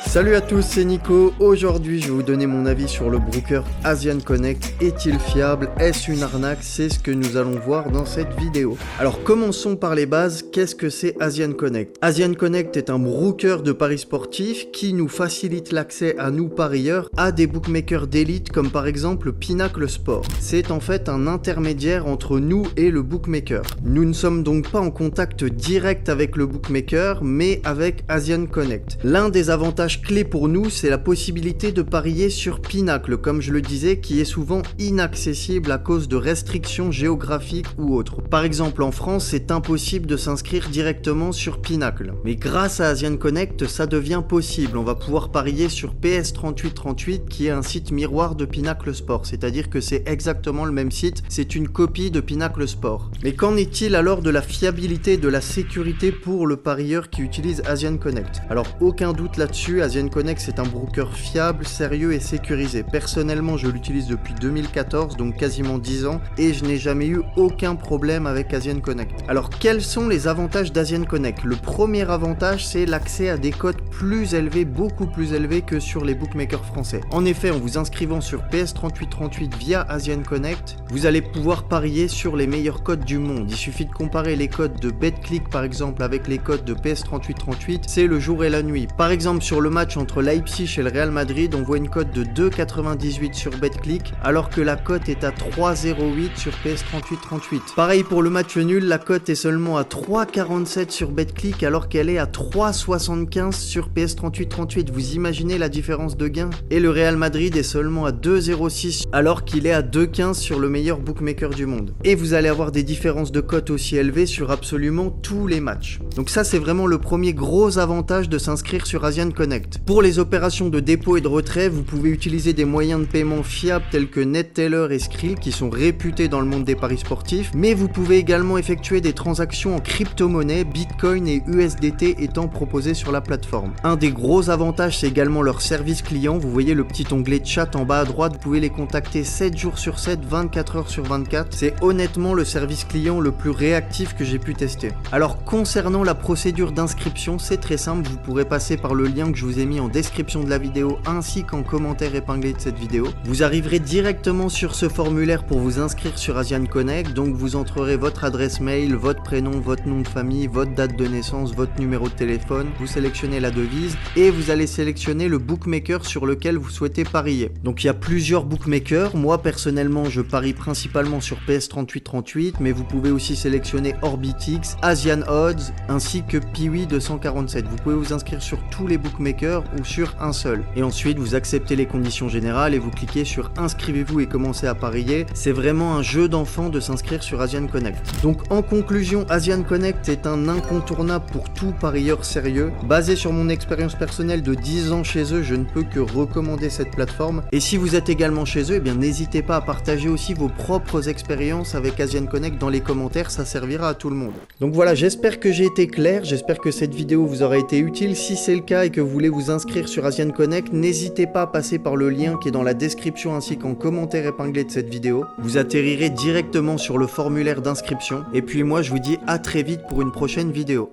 Salut à tous, c'est Nico. Aujourd'hui, je vais vous donner mon avis sur le broker Asian Connect. Est-il fiable? Est-ce une arnaque? C'est ce que nous allons voir dans cette vidéo. Alors, commençons par les bases. Qu'est-ce que c'est Asian Connect? Asian Connect est un broker de paris sportifs qui nous facilite l'accès à nous parieurs à des bookmakers d'élite comme par exemple Pinnacle Sport. C'est en fait un intermédiaire entre nous et le bookmaker. Nous ne sommes donc pas en contact direct avec le bookmaker, mais avec Asian Connect. L'un des avantages clé pour nous, c'est la possibilité de parier sur Pinnacle, comme je le disais, qui est souvent inaccessible à cause de restrictions géographiques ou autres. Par exemple, en France, c'est impossible de s'inscrire directement sur Pinnacle. Mais grâce à Asian Connect, ça devient possible. On va pouvoir parier sur PS3838, qui est un site miroir de Pinnacle Sport, c'est-à-dire que c'est exactement le même site, c'est une copie de Pinnacle Sport. Mais qu'en est-il alors de la fiabilité et de la sécurité pour le parieur qui utilise Asian Connect? Alors, aucun doute là-dessus, Asian Connect, c'est un broker fiable, sérieux et sécurisé. Personnellement, je l'utilise depuis 2014, donc quasiment 10 ans, et je n'ai jamais eu aucun problème avec Asian Connect. Alors, quels sont les avantages d'Asian Connect? Le premier avantage, c'est l'accès à des cotes plus élevés, beaucoup plus élevés que sur les bookmakers français. En effet, en vous inscrivant sur PS3838 via Asian Connect, vous allez pouvoir parier sur les meilleures cotes du monde. Il suffit de comparer les cotes de BetClick, par exemple, avec les cotes de PS3838, c'est le jour et la nuit. Par exemple, sur le match entre Leipzig et le Real Madrid, on voit une cote de 2,98 sur BetClick, alors que la cote est à 3,08 sur PS3838. Pareil pour le match nul, la cote est seulement à 3,47 sur BetClick, alors qu'elle est à 3,75 sur PS3838. Vous imaginez la différence de gain? Et le Real Madrid est seulement à 2,06, alors qu'il est à 2,15 sur le meilleur bookmaker du monde. Et vous allez avoir des différences de cote aussi élevées sur absolument tous les matchs. Donc ça, c'est vraiment le premier gros avantage de s'inscrire sur Asian Connect. Pour les opérations de dépôt et de retrait, vous pouvez utiliser des moyens de paiement fiables tels que NetTeller et Skrill qui sont réputés dans le monde des paris sportifs, mais vous pouvez également effectuer des transactions en crypto-monnaie, Bitcoin et USDT étant proposés sur la plateforme. Un des gros avantages, c'est également leur service client. Vous voyez le petit onglet chat en bas à droite, vous pouvez les contacter 7 jours sur 7, 24 heures sur 24. C'est honnêtement le service client le plus réactif que j'ai pu tester. Alors concernant la procédure d'inscription, c'est très simple, vous pourrez passer par le lien que je vous ai mis en description de la vidéo ainsi qu'en commentaire épinglé de cette vidéo. Vous arriverez directement sur ce formulaire pour vous inscrire sur Asian Connect, donc vous entrerez votre adresse mail, votre prénom, votre nom de famille, votre date de naissance, votre numéro de téléphone, vous sélectionnez la devise et vous allez sélectionner le bookmaker sur lequel vous souhaitez parier. Donc il y a plusieurs bookmakers, moi personnellement je parie principalement sur PS3838, mais vous pouvez aussi sélectionner Orbitix, Asian Odds ainsi que Piwi 247. Vous pouvez vous inscrire sur tous les bookmakers ou sur un seul. Et ensuite, vous acceptez les conditions générales et vous cliquez sur inscrivez-vous et commencez à parier. C'est vraiment un jeu d'enfant de s'inscrire sur Asian Connect. Donc en conclusion, Asian Connect est un incontournable pour tout parieur sérieux. Basé sur mon expérience personnelle de 10 ans chez eux, je ne peux que recommander cette plateforme. Et si vous êtes également chez eux, eh bien n'hésitez pas à partager aussi vos propres expériences avec Asian Connect dans les commentaires, ça servira à tout le monde. Donc voilà, j'espère que j'ai été clair, j'espère que cette vidéo vous aura été utile. Si c'est le cas et que vous voulez vous inscrire sur Asian Connect, n'hésitez pas à passer par le lien qui est dans la description ainsi qu'en commentaire épinglé de cette vidéo. Vous atterrirez directement sur le formulaire d'inscription. Et puis moi, je vous dis à très vite pour une prochaine vidéo.